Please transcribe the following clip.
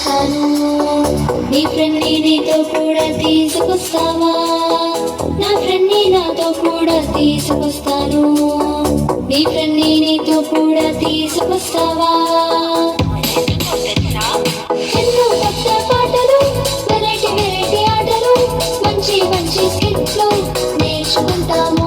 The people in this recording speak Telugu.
తీసుకొస్తాను. నీ ఫ్రెండ్ని నీతో కూడా తీసుకొస్తావా? నా ఫ్రెండ్ని నాతో కూడా తీసుకొస్తాను. నీ ఫ్రెండ్ని నీతో కూడా తీసుకొస్తావా? ఎన్నో కొత్త పాటలు, వెరైటీ వెరైటీ ఆటలు, మంచి మంచి స్కిట్లు నేర్చుకుంటాము.